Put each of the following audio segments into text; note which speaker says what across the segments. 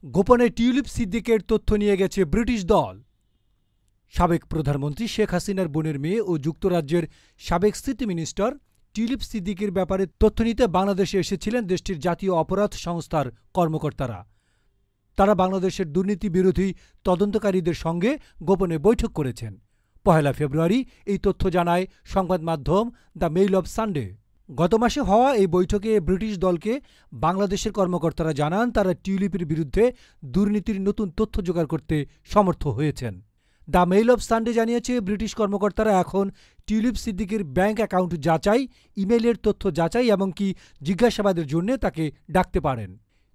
Speaker 1: গোপনে টিউলিপ সিদ্দিকের তথ্য নিয়ে গেছে ব্রিটিশ দল। সাবেক প্রধানমন্ত্রী শেখ হাসিনার বোনের মেয়ে ও যুক্তরাজ্যের সাবেক সিটি মিনিস্টার টিউলিপ সিদ্দিকের ব্যাপারে তথ্য নিতে বাংলাদেশে এসেছিলেন দেশটির জাতীয় অপরাধ সংস্থার কর্মকর্তারা। তারা বাংলাদেশের দুর্নীতি বিরোধী তদন্তকারীদের সঙ্গে গোপনে বৈঠক করেছেন। ১ ফেব্রুয়ারি এই তথ্য জানায় সংবাদ মাধ্যম দ্য মেইল অব সানডে। গত মাসে হওয়া এই বৈঠকে ব্রিটিশ দলকে বাংলাদেশের কর্মকর্তারা জানান তারা টিউলিপের বিরুদ্ধে দুর্নীতির নতুন তথ্য জোগাড় করতে সমর্থ হয়েছেন। দ্য মেইল অব সানডে জানিয়েছে, ব্রিটিশ কর্মকর্তারা এখন টিউলিপ সিদ্দিকের ব্যাংক অ্যাকাউন্ট যাচাই, ইমেইলের তথ্য যাচাই এমনকি জিজ্ঞাসাবাদের জন্য তাকে ডাকতে পারেন।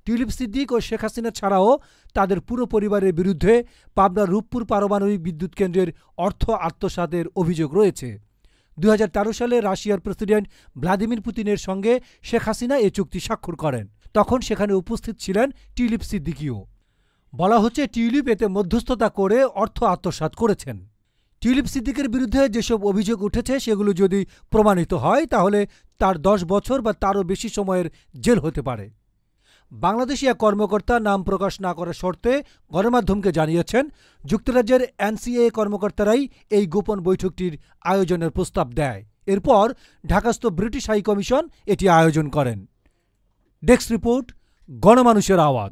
Speaker 1: টিউলিপ সিদ্দিক ও শেখ হাসিনা ছাড়াও তাদের পুরো পরিবারের বিরুদ্ধে পাবনার রূপপুর পারমাণবিক বিদ্যুৎ কেন্দ্রের অর্থ আত্মসাতের অভিযোগ রয়েছে। ২০১৩ সালে রাশিয়ার প্রেসিডেন্ট ভ্লাদিমির পুতিনের সঙ্গে শেখ হাসিনা এ চুক্তি স্বাক্ষর করেন। তখন সেখানে উপস্থিত ছিলেন টিউলিপ সিদ্দিকিও। বলা হচ্ছে, টিউলিপ এতে মধ্যস্থতা করে অর্থ আত্মসাৎ করেছেন। টিউলিপ সিদ্দিকের বিরুদ্ধে যেসব অভিযোগ উঠেছে সেগুলো যদি প্রমাণিত হয় তাহলে তার ১০ বছর বা তারও বেশি সময়ের জেল হতে পারে। বাংলাদেশি এক কর্মকর্তা নাম প্রকাশ না করার শর্তে গণমাধ্যমকে জানিয়েছেন, যুক্তরাজ্যের এনসিএ কর্মকর্তারাই এই গোপন বৈঠকটির আয়োজনের প্রস্তাব দেয়। এরপর ঢাকাস্থ ব্রিটিশ হাইকমিশন এটি আয়োজন করেন। ডেস্ক রিপোর্ট, গণমানুষের আওয়াজ।